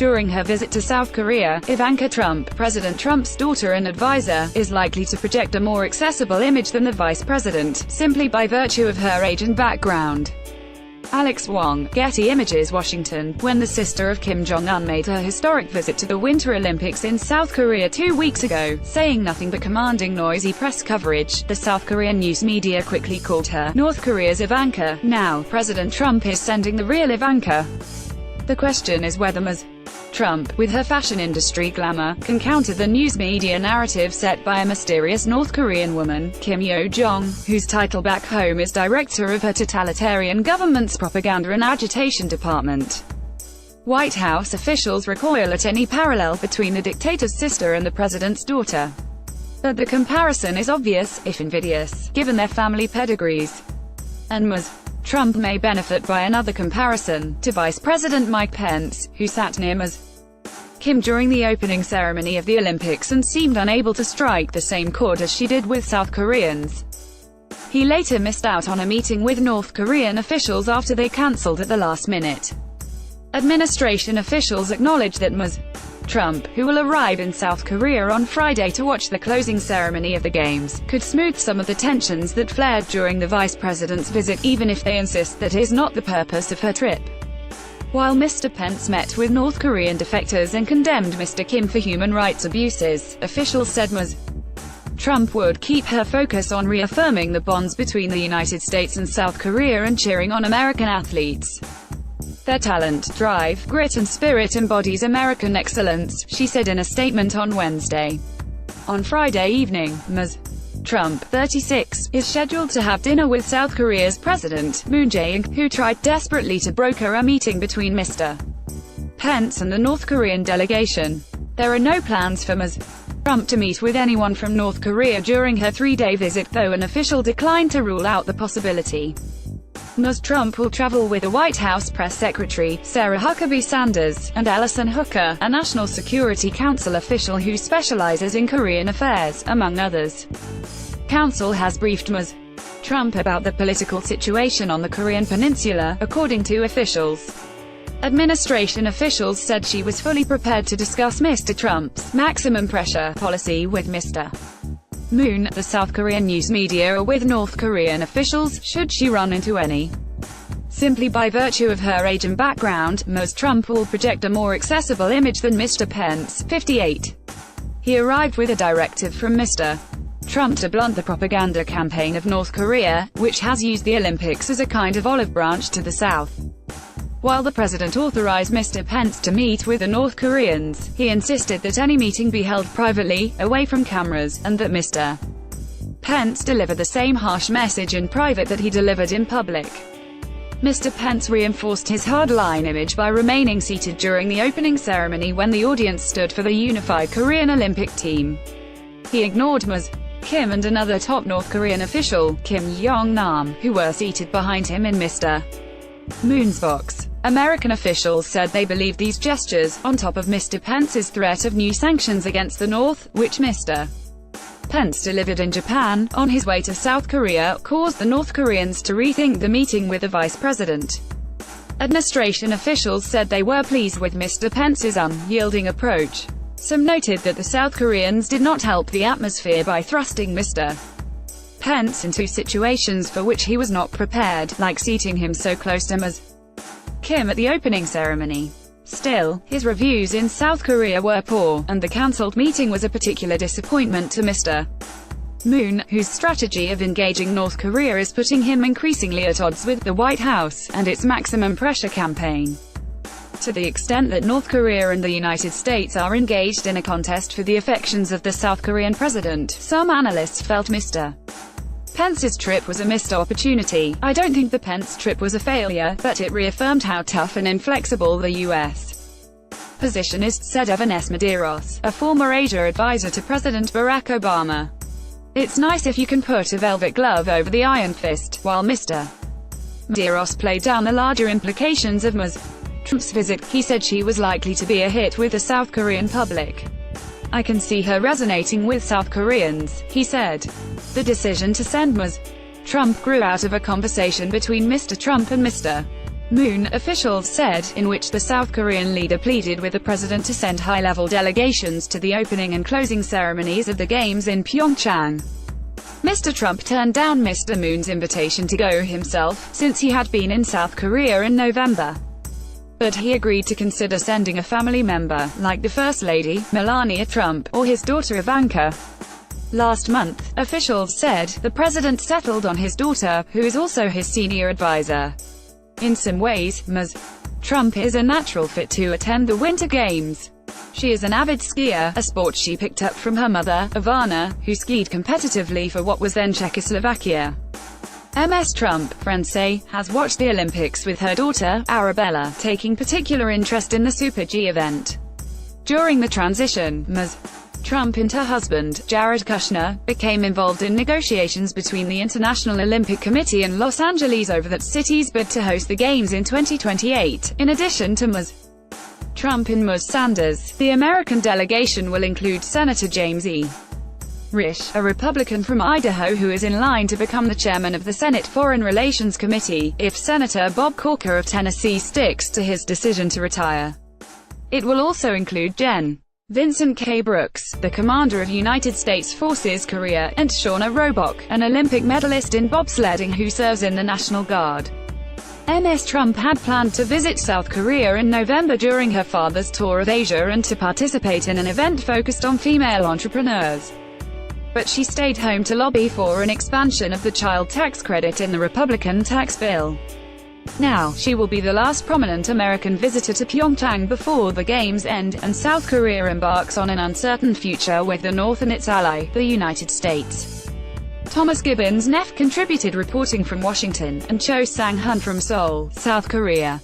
During her visit to South Korea, Ivanka Trump, President Trump's daughter and advisor, is likely to project a more accessible image than the vice president, simply by virtue of her age and background. Alex Wong, Getty Images, Washington. When the sister of Kim Jong-un made her historic visit to the Winter Olympics in South Korea 2 weeks ago, saying nothing but commanding noisy press coverage, the South Korean news media quickly called her North Korea's Ivanka. Now, President Trump is sending the real Ivanka. The question is whether Ms. Trump, with her fashion industry glamour, can counter the news media narrative set by a mysterious North Korean woman, Kim Yo-jong, whose title back home is director of her totalitarian government's propaganda and agitation department. White House officials recoil at any parallel between the dictator's sister and the president's daughter. But the comparison is obvious, if invidious, given their family pedigrees. And Ms. Trump may benefit by another comparison, to Vice President Mike Pence, who sat near Ms. Kim during the opening ceremony of the Olympics and seemed unable to strike the same chord as she did with South Koreans. He later missed out on a meeting with North Korean officials after they cancelled at the last minute. Administration officials acknowledged that Ms. Trump, who will arrive in South Korea on Friday to watch the closing ceremony of the Games, could smooth some of the tensions that flared during the vice president's visit, even if they insist that is not the purpose of her trip. While Mr. Pence met with North Korean defectors and condemned Mr. Kim for human rights abuses, officials said Ms. Trump would keep her focus on reaffirming the bonds between the United States and South Korea and cheering on American athletes. Their talent, drive, grit and spirit embodies American excellence, she said in a statement on Wednesday. On Friday evening, Ms. Trump, 36, is scheduled to have dinner with South Korea's President, Moon Jae-in, who tried desperately to broker a meeting between Mr. Pence and the North Korean delegation. There are no plans for Ms. Trump to meet with anyone from North Korea during her three-day visit, though an official declined to rule out the possibility. Ms. Trump will travel with the White House press secretary, Sarah Huckabee Sanders, and Ellison Hooker, a National Security Council official who specializes in Korean affairs, among others. Council has briefed Ms. Trump about the political situation on the Korean peninsula, according to officials. Administration officials said she was fully prepared to discuss Mr. Trump's maximum pressure policy with Mr. Moon. The South Korean news media are with North Korean officials, should she run into any. Simply by virtue of her age and background, Ms. Trump will project a more accessible image than Mr. Pence, 58. He arrived with a directive from Mr. Trump to blunt the propaganda campaign of North Korea, which has used the Olympics as a kind of olive branch to the South. While the president authorized Mr. Pence to meet with the North Koreans, he insisted that any meeting be held privately, away from cameras, and that Mr. Pence deliver the same harsh message in private that he delivered in public. Mr. Pence reinforced his hardline image by remaining seated during the opening ceremony when the audience stood for the unified Korean Olympic team. He ignored Ms. Kim and another top North Korean official, Kim Yong-nam, who were seated behind him in Mr. Moon's box. American officials said they believe these gestures, on top of Mr. Pence's threat of new sanctions against the North, which Mr. Pence delivered in Japan, on his way to South Korea, caused the North Koreans to rethink the meeting with the vice president. Administration officials said they were pleased with Mr. Pence's unyielding approach. Some noted that the South Koreans did not help the atmosphere by thrusting Mr. Pence into situations for which he was not prepared, like seating him so close to Ms. Kim at the opening ceremony. Still, his reviews in South Korea were poor, and the cancelled meeting was a particular disappointment to Mr. Moon, whose strategy of engaging North Korea is putting him increasingly at odds with the White House and its maximum pressure campaign. To the extent that North Korea and the United States are engaged in a contest for the affections of the South Korean president, some analysts felt Mr. Pence's trip was a missed opportunity. I don't think the Pence trip was a failure, but it reaffirmed how tough and inflexible the U.S. position is, said Evan S. Medeiros, a former Asia advisor to President Barack Obama. It's nice if you can put a velvet glove over the iron fist. While Mr. Medeiros played down the larger implications of Ms. Trump's visit, he said she was likely to be a hit with the South Korean public. I can see her resonating with South Koreans, he said. The decision to send Ms. Trump grew out of a conversation between Mr. Trump and Mr. Moon, officials said, in which the South Korean leader pleaded with the president to send high-level delegations to the opening and closing ceremonies of the Games in Pyeongchang. Mr. Trump turned down Mr. Moon's invitation to go himself, since he had been in South Korea in November. But he agreed to consider sending a family member, like the First Lady, Melania Trump, or his daughter Ivanka. Last month, officials said, the president settled on his daughter, who is also his senior advisor. In some ways, Ms. Trump is a natural fit to attend the Winter Games. She is an avid skier, a sport she picked up from her mother, Ivana, who skied competitively for what was then Czechoslovakia. Ms. Trump, friends say, has watched the Olympics with her daughter, Arabella, taking particular interest in the Super G event. During the transition, Ms. Trump and her husband, Jared Kushner, became involved in negotiations between the International Olympic Committee and Los Angeles over that city's bid to host the Games in 2028. In addition to Ms. Trump and Ms. Sanders, the American delegation will include Senator James E. Risch, a Republican from Idaho who is in line to become the chairman of the Senate Foreign Relations Committee, if Senator Bob Corker of Tennessee sticks to his decision to retire. It will also include Gen. Vincent K. Brooks, the commander of United States Forces Korea, and Shauna Robach, an Olympic medalist in bobsledding who serves in the National Guard. Ms. Trump had planned to visit South Korea in November during her father's tour of Asia and to participate in an event focused on female entrepreneurs. But she stayed home to lobby for an expansion of the child tax credit in the Republican tax bill. Now, she will be the last prominent American visitor to Pyeongchang before the Games end, and South Korea embarks on an uncertain future with the North and its ally, the United States. Thomas Gibbons Neff contributed reporting from Washington, and Cho Sang-hun from Seoul, South Korea.